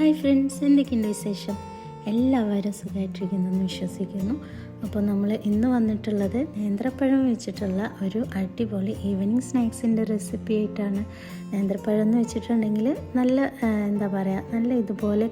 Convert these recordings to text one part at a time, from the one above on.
Hi friends, എന്തൊക്കെയുണ്ട് വിശേഷം? എല്ലാവരും സുഖമായിട്ടിരിക്കുന്നെന്ന് വിശ്വസിക്കുന്നു. അപ്പോൾ നമ്മൾ ഇന്ന് വന്നിട്ടുള്ളത് നേന്ത്രപ്പഴം വെച്ചിട്ടുള്ള ഒരു അടിപൊളി ഈവനിങ് സ്നാക്സിൻ്റെ റെസിപ്പി ആയിട്ടാണ്. നേന്ത്രപ്പഴം എന്ന് വെച്ചിട്ടുണ്ടെങ്കിൽ നല്ല നല്ല ഇതുപോലെ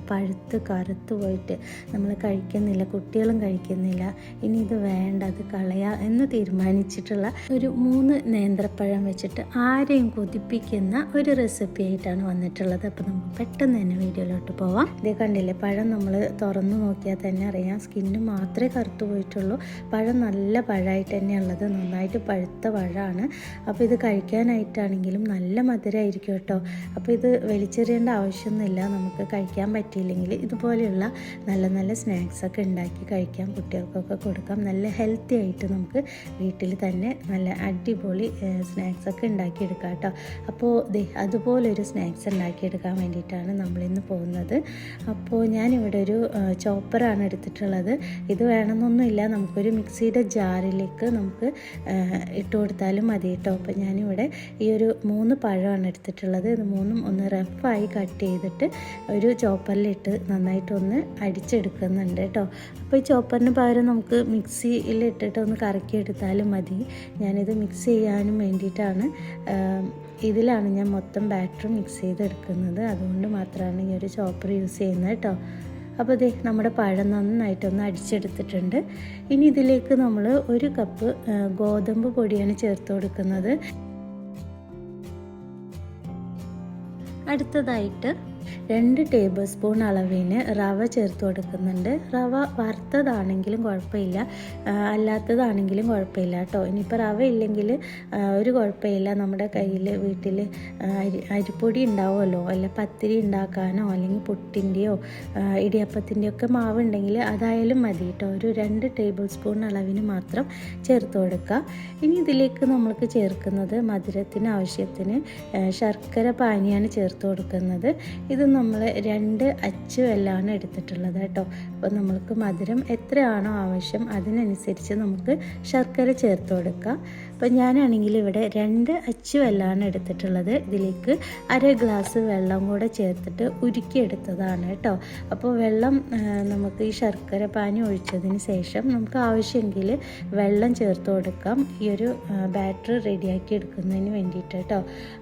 പഴുത്ത് കറുത്ത് പോയിട്ട് നമ്മൾ കഴിക്കുന്നില്ല, കുട്ടികളും കഴിക്കുന്നില്ല, ഇനി ഇത് വേണ്ട, അത് കളയാ എന്ന് തീരുമാനിച്ചിട്ടുള്ള ഒരു 3 നേന്ത്രപ്പഴം വെച്ചിട്ട് ആരെയും കൊതിപ്പിക്കുന്ന ഒരു റെസിപ്പി ആയിട്ടാണ് വന്നിട്ടുള്ളത്. അപ്പോൾ നമുക്ക് പെട്ടെന്ന് തന്നെ വീഡിയോയിലോട്ട് പോവാം. ഇത് കണ്ടില്ലേ, പഴം നമ്മൾ തുറന്നു നോക്കിയാൽ തന്നെ അറിയാം, സ്കിന്ന് മാത്രമേ കറുത്തു പോയിട്ടുള്ളൂ. പഴം നല്ല പഴമായിട്ട് തന്നെയുള്ളത്, നന്നായിട്ട് പഴുത്ത പഴമാണ്. അപ്പോൾ ഇത് കഴിക്കാനായിട്ടാണെങ്കിലും നല്ല മധുരമായിരിക്കും കേട്ടോ. അപ്പോൾ ഇത് വലിച്ചെറിയേണ്ട ആവശ്യമൊന്നുമില്ല. നമുക്ക് കഴിക്കാൻ പറ്റിയില്ലെങ്കിൽ ഇതുപോലെയുള്ള നല്ല നല്ല സ്നാക്സൊക്കെ ഉണ്ടാക്കി കഴിക്കാം, കുട്ടികൾക്കൊക്കെ കൊടുക്കാം. നല്ല ഹെൽത്തി ആയിട്ട് നമുക്ക് വീട്ടിൽ തന്നെ നല്ല അടിപൊളി സ്നാക്സൊക്കെ ഉണ്ടാക്കിയെടുക്കാം കേട്ടോ. അപ്പോൾ അതുപോലൊരു സ്നാക്സ് ഉണ്ടാക്കിയെടുക്കാൻ വേണ്ടിയിട്ടാണ് നമ്മളിന്ന് പോകുന്നത്. അപ്പോൾ ഞാനിവിടെ ഒരു ചോപ്പറാണ് എടുത്തിട്ടുള്ളത്. ഇത് വേണമെന്നൊന്നുമില്ല, നമുക്കൊരു മിക്സിയുടെ ജാറിലേക്ക് നമുക്ക് ഇട്ട് കൊടുത്താലും മതി കേട്ടോ. അപ്പോൾ ഞാനിവിടെ ഈ ഒരു 3 പഴമാണ് എടുത്തിട്ടുള്ളത്. ഇത് 3ഉം ഒന്ന് റഫായി കട്ട് ചെയ്തിട്ട് ഒരു ചോപ്പറിലിട്ട് നന്നായിട്ടൊന്ന് അടിച്ചെടുക്കുന്നുണ്ട് കേട്ടോ. അപ്പോൾ ഈ ചോപ്പറിന് പകരം നമുക്ക് മിക്സിയിൽ ഇട്ടിട്ട് ഒന്ന് കറക്കിയെടുത്താലും മതി. ഞാനിത് മിക്സ് ചെയ്യാനും വേണ്ടിയിട്ടാണ് ഇതിലാണ് ഞാൻ മൊത്തം ബാറ്റർ മിക്സ് ചെയ്തെടുക്കുന്നത്. അതുകൊണ്ട് മാത്രമാണ് ഈ ഒരു ചോപ്പർ യൂസ് ചെയ്യുന്നത് കേട്ടോ. അപ്പോൾ നമ്മുടെ പഴം നന്നായിട്ടൊന്ന് അടിച്ചെടുത്തിട്ടുണ്ട്. ഇനി ഇതിലേക്ക് നമ്മൾ 1 കപ്പ് ഗോതമ്പ് പൊടിയാണ് ചേർത്ത് കൊടുക്കുന്നത്. അടുത്തതായിട്ട് 2 ടേബിൾ സ്പൂൺ അളവിന് റവ ചേർത്ത് കൊടുക്കുന്നുണ്ട്. റവ വറുത്തതാണെങ്കിലും കുഴപ്പമില്ല, അല്ലാത്തതാണെങ്കിലും കുഴപ്പമില്ല കേട്ടോ. ഇനിയിപ്പോൾ റവ ഇല്ലെങ്കിൽ ഒരു കുഴപ്പമില്ല, നമ്മുടെ കയ്യിൽ വീട്ടിൽ അരിപ്പൊടി ഉണ്ടാവുമല്ലോ, അല്ല പത്തിരി ഉണ്ടാക്കാനോ അല്ലെങ്കിൽ പുട്ടിൻ്റെയോ ഇടിയപ്പത്തിൻ്റെയോ ഒക്കെ മാവ് ഉണ്ടെങ്കിൽ അതായാലും മതി കേട്ടോ. ഒരു 2 ടേബിൾ സ്പൂൺ അളവിന് മാത്രം ചേർത്ത് കൊടുക്കുക. ഇനി ഇതിലേക്ക് നമ്മൾക്ക് ചേർക്കുന്നത് മധുരത്തിന് ആവശ്യത്തിന് ശർക്കര പാനിയാണ് ചേർത്ത് കൊടുക്കുന്നത്. ഇത് നമ്മൾ 2 അച്ച് വെല്ലമാണ് എടുത്തിട്ടുള്ളത് കേട്ടോ. അപ്പോൾ നമ്മൾക്ക് മധുരം എത്രയാണോ ആവശ്യം അതിനനുസരിച്ച് നമുക്ക് ശർക്കര ചേർത്ത് കൊടുക്കാം. അപ്പോൾ ഞാനാണെങ്കിൽ ഇവിടെ 2 അച്ച് വെല്ലമാണ് എടുത്തിട്ടുള്ളത്. ഇതിലേക്ക് 1/2 ഗ്ലാസ് വെള്ളം കൂടെ ചേർത്തിട്ട് ഉരുക്കിയെടുത്തതാണ് കേട്ടോ. അപ്പോൾ വെള്ളം നമുക്ക് ഈ ശർക്കര പാനി ഒഴിച്ചതിന് ശേഷം നമുക്ക് ആവശ്യമെങ്കിൽ വെള്ളം ചേർത്ത് കൊടുക്കാം, ഈ ഒരു ബാറ്റർ റെഡിയാക്കി എടുക്കുന്നതിന് വേണ്ടിയിട്ട് കേട്ടോ.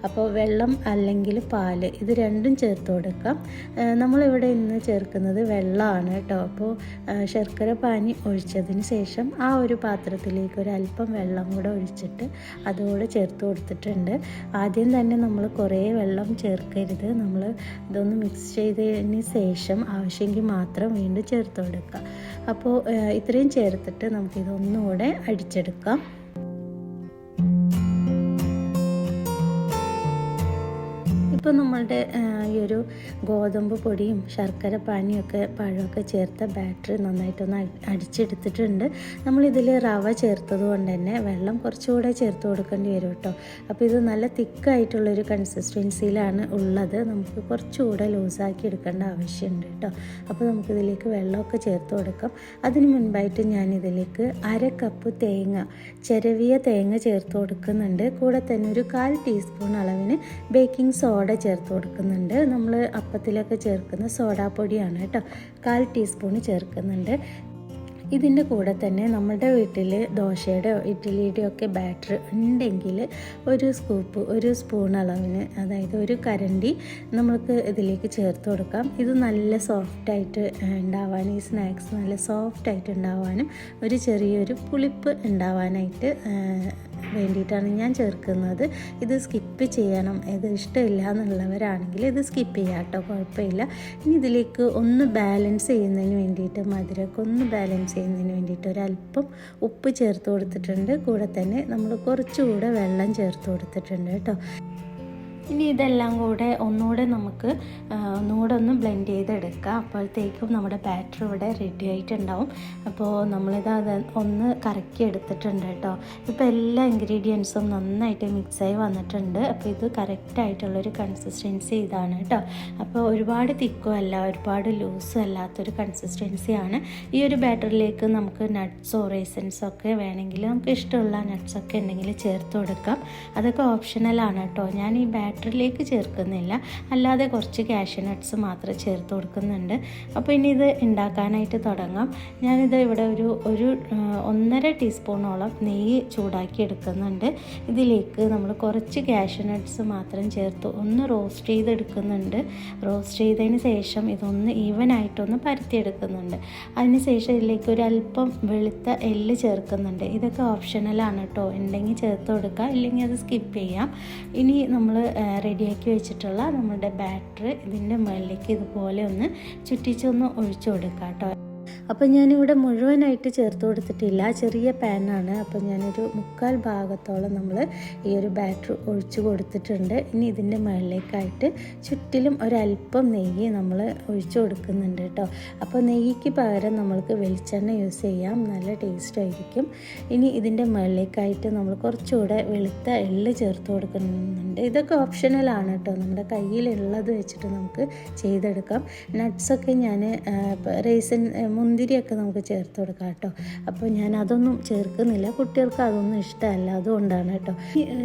അപ്പോൾ വെള്ളം അല്ലെങ്കിൽ പാല്, ഇത് രണ്ടും ചേർത്ത് കൊടുക്കാം. നമ്മളിവിടെ ഇന്ന് ചേർക്കുന്നത് വെള്ളമാണ് കേട്ടോ. അപ്പോൾ ശർക്കര പാനി ഒഴിച്ചതിന് ശേഷം ആ ഒരു പാത്രത്തിലേക്ക് ഒരല്പം വെള്ളം കൂടെ ഒഴിച്ചിട്ട് അതോടെ ചേർത്ത് കൊടുത്തിട്ടുണ്ട്. ആദ്യം തന്നെ നമ്മൾ കുറേ വെള്ളം ചേർക്കരുത്, നമ്മൾ ഇതൊന്ന് മിക്സ് ചെയ്തതിന് ശേഷം ആവശ്യമെങ്കിൽ മാത്രം വീണ്ടും ചേർത്ത് കൊടുക്കുക. അപ്പോൾ ഇത്രയും ചേർത്തിട്ട് നമുക്കിതൊന്നുകൂടെ അടിച്ചെടുക്കാം. ഇപ്പോൾ നമ്മളുടെ ഈ ഒരു ഗോതമ്പ് പൊടിയും ശർക്കര പാനിയൊക്കെ പഴമൊക്കെ ചേർത്ത ബാറ്ററി നന്നായിട്ടൊന്ന് അടിച്ചെടുത്തിട്ടുണ്ട്. നമ്മളിതിൽ റവ ചേർത്തത് കൊണ്ട് തന്നെ വെള്ളം കുറച്ചുകൂടെ ചേർത്ത് കൊടുക്കേണ്ടി വരും കേട്ടോ. അപ്പോൾ ഇത് നല്ല തിക്കായിട്ടുള്ളൊരു കൺസിസ്റ്റൻസിയിലാണ് ഉള്ളത്, നമുക്ക് കുറച്ചുകൂടെ ലൂസാക്കി എടുക്കേണ്ട ആവശ്യമുണ്ട് കേട്ടോ. അപ്പോൾ നമുക്കിതിലേക്ക് വെള്ളമൊക്കെ ചേർത്ത് കൊടുക്കാം. അതിന് മുൻപായിട്ട് ഞാനിതിലേക്ക് 1/2 കപ്പ് ചിരവിയ തേങ്ങ ചേർത്ത് കൊടുക്കുന്നുണ്ട്. കൂടെ തന്നെ ഒരു 1/4 ടീസ്പൂൺ അളവിന് ബേക്കിംഗ് സോഡ ചേർത്ത് കൊടുക്കുന്നുണ്ട്. നമ്മൾ അപ്പത്തിലൊക്കെ ചേർക്കുന്ന സോഡാപ്പൊടിയാണ് കേട്ടോ, 1/4 ടീസ്പൂൺ ചേർക്കുന്നുണ്ട്. ഇതിൻ്റെ കൂടെ തന്നെ നമ്മുടെ വീട്ടിൽ ദോശയുടെയോ ഇഡ്ഡലിയുടെയോ ഒക്കെ ബാറ്റർ ഉണ്ടെങ്കിൽ ഒരു സ്പൂൺ അളവിന്, അതായത് ഒരു കരണ്ടി നമുക്ക് ഇതിലേക്ക് ചേർത്ത് കൊടുക്കാം. ഇത് നല്ല സോഫ്റ്റായിട്ട് ഉണ്ടാവാനും, ഈ സ്നാക്സ് നല്ല സോഫ്റ്റായിട്ട് ഉണ്ടാവാനും ഒരു ചെറിയൊരു പുളിപ്പ് ഉണ്ടാവാനായിട്ട് വേണ്ടിയിട്ടാണ് ഞാൻ ചേർക്കുന്നത്. ഇത് സ്കിപ്പ് ചെയ്യണം, ഇത് ഇഷ്ടമില്ല എന്നുള്ളവരാണെങ്കിൽ ഇത് സ്കിപ്പ് ചെയ്യാം കേട്ടോ, കുഴപ്പമില്ല. ഇനി ഇതിലേക്ക് ഒന്ന് ബാലൻസ് ചെയ്യുന്നതിന് വേണ്ടിയിട്ട്, മധുരമൊക്കെ ഒന്ന് ബാലൻസ് ചെയ്യുന്നതിന് വേണ്ടിയിട്ട് ഒരല്പം ഉപ്പ് ചേർത്ത് കൊടുത്തിട്ടുണ്ട്. കൂടെ തന്നെ നമ്മൾ കുറച്ചുകൂടെ വെള്ളം ചേർത്ത് കൊടുത്തിട്ടുണ്ട് കേട്ടോ. ഇനി ഇതെല്ലാം കൂടെ ഒന്നുകൂടെ ഒന്ന് ബ്ലെൻഡ് ചെയ്തെടുക്കുക. അപ്പോഴത്തേക്കും നമ്മുടെ ബാറ്റർ ഇവിടെ റെഡി ആയിട്ടുണ്ടാവും. അപ്പോൾ നമ്മളിത് ഒന്ന് കറക്കി എടുത്തിട്ടുണ്ട് കേട്ടോ. ഇപ്പോൾ എല്ലാ ഇൻഗ്രീഡിയൻസും നന്നായിട്ട് മിക്സായി വന്നിട്ടുണ്ട്. അപ്പോൾ ഇത് കറക്റ്റായിട്ടുള്ളൊരു കൺസിസ്റ്റൻസി ഇതാണ് കേട്ടോ. അപ്പോൾ ഒരുപാട് തിക്കും അല്ല, ഒരുപാട് ലൂസും അല്ലാത്തൊരു കൺസിസ്റ്റൻസിയാണ്. ഈ ഒരു ബാറ്ററിലേക്ക് നമുക്ക് നട്ട്സോ റൈസൻസോ ഒക്കെ വേണമെങ്കിൽ നമുക്ക് ഇഷ്ടമുള്ള നട്ട്സൊക്കെ ഉണ്ടെങ്കിൽ ചേർത്ത് കൊടുക്കാം. അതൊക്കെ ഓപ്ഷണലാണ് കേട്ടോ. ഞാൻ ഈ ബാറ്ററിലേക്ക് ചേർക്കുന്നില്ല, അല്ലാതെ കുറച്ച് കാഷ്യൂ നട്ട്സ് മാത്രം ചേർത്ത് കൊടുക്കുന്നുണ്ട്. അപ്പോൾ ഇനി ഇത് ഉണ്ടാക്കാനായിട്ട് തുടങ്ങാം. ഞാനിത് ഇവിടെ ഒരു 1.5 ടീസ്പൂണോളം നെയ്യ് ചൂടാക്കി എടുക്കുന്നുണ്ട്. ഇതിലേക്ക് നമ്മൾ കുറച്ച് കാഷ്യൂ നട്ട്സ് മാത്രം ചേർത്ത് ഒന്ന് റോസ്റ്റ് ചെയ്തെടുക്കുന്നുണ്ട്. റോസ്റ്റ് ചെയ്തതിന് ശേഷം ഇതൊന്ന് ഈവനായിട്ടൊന്ന് പരത്തിയെടുക്കുന്നുണ്ട്. അതിന് ശേഷം ഇതിലേക്ക് ഒരല്പം വെളുത്ത എള്ള് ചേർക്കുന്നുണ്ട്. ഇതൊക്കെ ഓപ്ഷണലാണ് കേട്ടോ, ഉണ്ടെങ്കിൽ ചേർത്ത് കൊടുക്കുക, ഇല്ലെങ്കിൽ അത് സ്കിപ്പ് ചെയ്യാം. ഇനി നമ്മൾ റെഡിയാക്കി വെച്ചിട്ടുള്ള നമ്മുടെ ബാറ്റർ ഇതിൻ്റെ മുകളിലേക്ക് ഇതുപോലെ ഒന്ന് ചുറ്റിച്ചൊന്ന് ഒഴിച്ചു കൊടുക്കുക കേട്ടോ. അപ്പോൾ ഞാനിവിടെ മുഴുവനായിട്ട് ചേർത്ത് കൊടുത്തിട്ടില്ല, ചെറിയ പാനാണ്. അപ്പോൾ ഞാനൊരു 3/4 ഭാഗത്തോളം നമ്മൾ ഈ ഒരു ബാറ്റർ ഒഴിച്ചു കൊടുത്തിട്ടുണ്ട്. ഇനി ഇതിൻ്റെ മുകളിലേക്കായിട്ട് ചുറ്റിലും ഒരല്പം നെയ്യ് നമ്മൾ ഒഴിച്ചു കൊടുക്കുന്നുണ്ട് കേട്ടോ. അപ്പോൾ നെയ്യ്ക്ക് പകരം നമ്മൾക്ക് വെളിച്ചെണ്ണ യൂസ് ചെയ്യാം, നല്ല ടേസ്റ്റ് ആയിരിക്കും. ഇനി ഇതിൻ്റെ മുകളിലേക്കായിട്ട് നമ്മൾ കുറച്ചുകൂടെ വെളുത്ത എള്ള് ചേർത്ത് കൊടുക്കുന്നുണ്ട്. ഇതൊക്കെ ഓപ്ഷണലാണ് കേട്ടോ, നമ്മുടെ കയ്യിലുള്ളത് വെച്ചിട്ട് നമുക്ക് ചെയ്തെടുക്കാം. നട്ട്സൊക്കെ ഞാൻ റൈസിൻ മുന്തിരിയൊക്കെ നമുക്ക് ചേർത്ത് കൊടുക്കാം കേട്ടോ. അപ്പോൾ ഞാൻ അതൊന്നും ചേർക്കുന്നില്ല, കുട്ടികൾക്ക് അതൊന്നും ഇഷ്ടമല്ല, അതുകൊണ്ടാണ് കേട്ടോ.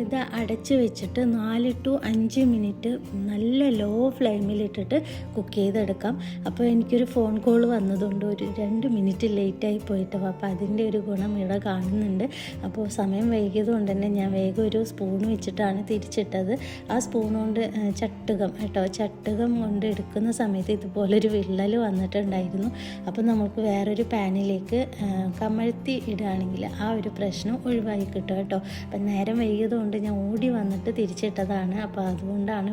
ഇത് അടച്ച് വെച്ചിട്ട് 4 to 5 മിനിറ്റ് നല്ല ലോ ഫ്ലെയിമിലിട്ടിട്ട് കുക്ക് ചെയ്തെടുക്കാം. അപ്പോൾ എനിക്കൊരു ഫോൺ കോൾ വന്നതുകൊണ്ട് ഒരു 2 മിനിറ്റ് ലേറ്റായി പോയിട്ടോ. അപ്പോൾ അതിൻ്റെ ഒരു ഗുണം ഇവിടെ കാണുന്നുണ്ട്. അപ്പോൾ സമയം വൈകിയത് കൊണ്ട് തന്നെ ഞാൻ വേഗം ഒരു സ്പൂൺ വെച്ചിട്ടാണ് തിരിച്ചിട്ടത്. ആ സ്പൂൺ കൊണ്ട് ചട്ടുകം കേട്ടോ, ചട്ടുകം കൊണ്ട് എടുക്കുന്ന സമയത്ത് ഇതുപോലൊരു വിള്ളൽ വന്നിട്ടുണ്ടായിരുന്നു. അപ്പോൾ നമുക്ക് വേറൊരു പാനിലേക്ക് കമഴ്ത്തി ഇടുകയാണെങ്കിൽ ആ ഒരു പ്രശ്നം ഒഴിവായി കിട്ടും കേട്ടോ. അപ്പം നേരം വൈകിയതുകൊണ്ട് ഞാൻ ഓടി വന്നിട്ട് തിരിച്ചിട്ടതാണ്, അപ്പോൾ അതുകൊണ്ടാണ്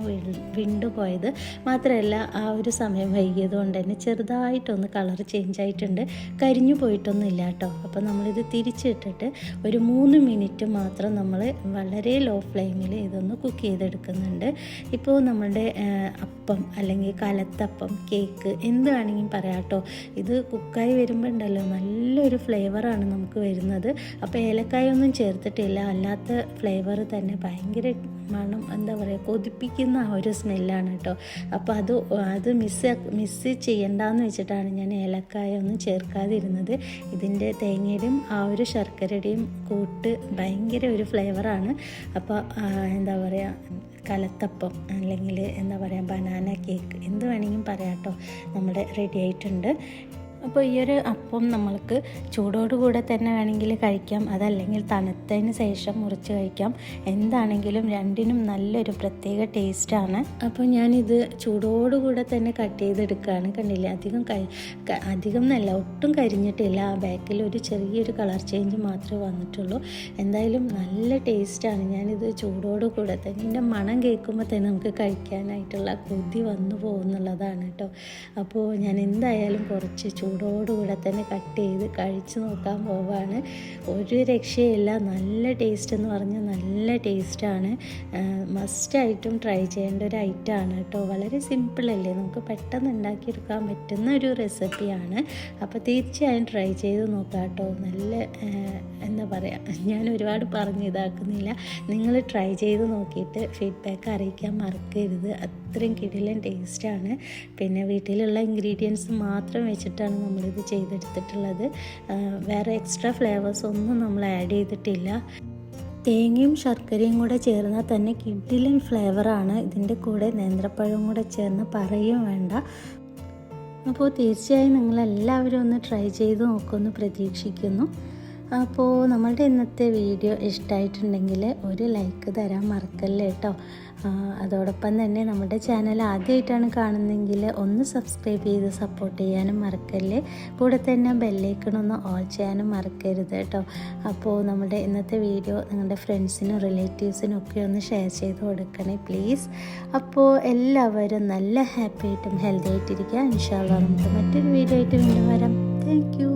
വിണ്ടുപോയത്. മാത്രമല്ല ആ ഒരു സമയം വൈകിയത് കൊണ്ട് തന്നെ ചെറുതായിട്ടൊന്ന് കളർ ചേഞ്ച് ആയിട്ടുണ്ട്, കരിഞ്ഞു പോയിട്ടൊന്നുമില്ല കേട്ടോ. അപ്പോൾ നമ്മളിത് തിരിച്ചിട്ടിട്ട് ഒരു 3 മിനിറ്റ് മാത്രം നമ്മൾ വളരെ ലോ ഫ്ലെയിമിൽ ഇതൊന്ന് കുക്ക് ചെയ്തെടുക്കുന്നുണ്ട്. ഇപ്പോൾ നമ്മുടെ അപ്പം അല്ലെങ്കിൽ കലത്തപ്പം, കേക്ക് എന്ത് വേണമെങ്കിലും പറയാം കേട്ടോ. ഇത് കുക്കായി വരുമ്പോൾ ഉണ്ടല്ലോ നല്ലൊരു ഫ്ലേവറാണ് നമുക്ക് വരുന്നത്. അപ്പോൾ ഏലക്കായൊന്നും ചേർത്തിട്ടില്ല, അല്ലാത്ത ഫ്ലേവർ തന്നെ ഭയങ്കര മണം, എന്താ പറയുക, കൊതിപ്പിക്കുന്ന ആ ഒരു സ്മെല്ലാണ് കേട്ടോ. അപ്പോൾ അത് മിസ് ചെയ്യണ്ടെന്ന് വെച്ചിട്ടാണ് ഞാൻ ഏലക്കായ ഒന്നും ചേർക്കാതിരുന്നത്. ഇതിൻ്റെ തേങ്ങയുടെയും ആ ഒരു ശർക്കരയുടെയും കൂട്ട് ഭയങ്കര ഒരു ഫ്ലേവറാണ്. അപ്പോൾ എന്താ പറയുക, കലത്തപ്പം അല്ലെങ്കിൽ എന്താ പറയുക ബനാന കേക്ക് എന്ത് വേണമെങ്കിലും പറയാം കേട്ടോ, നമ്മുടെ റെഡി ആയിട്ടുണ്ട്. അപ്പോൾ ഈ ഒരു അപ്പം നമ്മൾക്ക് ചൂടോടുകൂടെ തന്നെ വേണമെങ്കിൽ കഴിക്കാം, അതല്ലെങ്കിൽ തണുത്തതിന് ശേഷം മുറിച്ച് കഴിക്കാം. എന്താണെങ്കിലും രണ്ടിനും നല്ലൊരു പ്രത്യേക ടേസ്റ്റാണ്. അപ്പോൾ ഞാനിത് ചൂടോടുകൂടെ തന്നെ കട്ട് ചെയ്തെടുക്കുകയാണ്. കണ്ടില്ലേ, അധികം എന്നല്ല, ഒട്ടും കരിഞ്ഞിട്ടില്ല. ആ ബാക്കിൽ ഒരു ചെറിയൊരു കളർ ചേഞ്ച് മാത്രമേ വന്നിട്ടുള്ളൂ. എന്തായാലും നല്ല ടേസ്റ്റാണ്. ഞാനിത് ചൂടോടുകൂടെ തന്നെ, ഇതിൻ്റെ മണം കേൾക്കുമ്പോൾ തന്നെ നമുക്ക് കഴിക്കാനായിട്ടുള്ള കൊതി വന്നു പോകുന്നുള്ളതാണ് കേട്ടോ. അപ്പോൾ ഞാൻ എന്തായാലും കുറച്ച് ചൂടോടുകൂടെ തന്നെ കട്ട് ചെയ്ത് കഴിച്ച് നോക്കാൻ പോവാണ്. ഒരു രക്ഷയില്ല, നല്ല ടേസ്റ്റ് എന്ന് പറഞ്ഞാൽ നല്ല ടേസ്റ്റാണ്. മസ്റ്റായിട്ടും ട്രൈ ചെയ്യേണ്ട ഒരു ഐറ്റമാണ് കേട്ടോ. വളരെ സിമ്പിളല്ലേ, നമുക്ക് പെട്ടെന്ന് ഉണ്ടാക്കിയെടുക്കാൻ പറ്റുന്ന ഒരു റെസിപ്പിയാണ്. അപ്പോൾ തീർച്ചയായും ട്രൈ ചെയ്ത് നോക്കാം കേട്ടോ. നല്ല എന്താ പറയുക, ഞാൻ ഒരുപാട് പറഞ്ഞ് ഇതാക്കുന്നില്ല, നിങ്ങൾ ട്രൈ ചെയ്ത് നോക്കിയിട്ട് ഫീഡ്ബാക്ക് അറിയിക്കാൻ മറക്കരുത്. അത്രയും കിടിലൻ ടേസ്റ്റാണ്. പിന്നെ വീട്ടിലുള്ള ഇൻഗ്രീഡിയൻസ് മാത്രം വെച്ചിട്ടാണ് നമ്മളിത് ചെയ്തെടുത്തിട്ടുള്ളത്. വേറെ എക്സ്ട്രാ ഫ്ലേവേഴ്സ് ഒന്നും നമ്മൾ ആഡ് ചെയ്തിട്ടില്ല. തേങ്ങയും ശർക്കരയും കൂടെ ചേർന്നാൽ തന്നെ കിടിലൻ ഫ്ലേവറാണ്. ഇതിൻ്റെ കൂടെ നേന്ത്രപ്പഴവും കൂടെ ചേർന്ന് പറയുകയും വേണ്ട. അപ്പോൾ തീർച്ചയായും നിങ്ങളെല്ലാവരും ഒന്ന് ട്രൈ ചെയ്ത് നോക്കുമെന്ന് പ്രതീക്ഷിക്കുന്നു. അപ്പോൾ നമ്മളുടെ ഇന്നത്തെ വീഡിയോ ഇഷ്ടമായിട്ടുണ്ടെങ്കിൽ ഒരു ലൈക്ക് തരാൻ മറക്കല്ലേ കേട്ടോ. അതോടൊപ്പം തന്നെ നമ്മുടെ ചാനൽ ആദ്യമായിട്ടാണ് കാണുന്നതെങ്കിൽ ഒന്ന് സബ്സ്ക്രൈബ് ചെയ്ത് സപ്പോർട്ട് ചെയ്യാനും മറക്കല്ലേ. കൂടെ തന്നെ ബെല്ലൈക്കണൊന്ന് ഓൾ ചെയ്യാനും മറക്കരുത് കേട്ടോ. അപ്പോൾ നമ്മുടെ ഇന്നത്തെ വീഡിയോ നിങ്ങളുടെ ഫ്രണ്ട്സിനും റിലേറ്റീവ്സിനും ഒക്കെ ഒന്ന് ഷെയർ ചെയ്ത് കൊടുക്കണേ പ്ലീസ്. അപ്പോൾ എല്ലാവരും നല്ല ഹാപ്പി ആയിട്ടും ഹെൽത്തി ആയിട്ടിരിക്കുക. ഇൻഷാ അല്ലാഹ് നമുക്ക് മറ്റൊരു വീഡിയോ ആയിട്ട് വീണ്ടും വരാം. Thank you.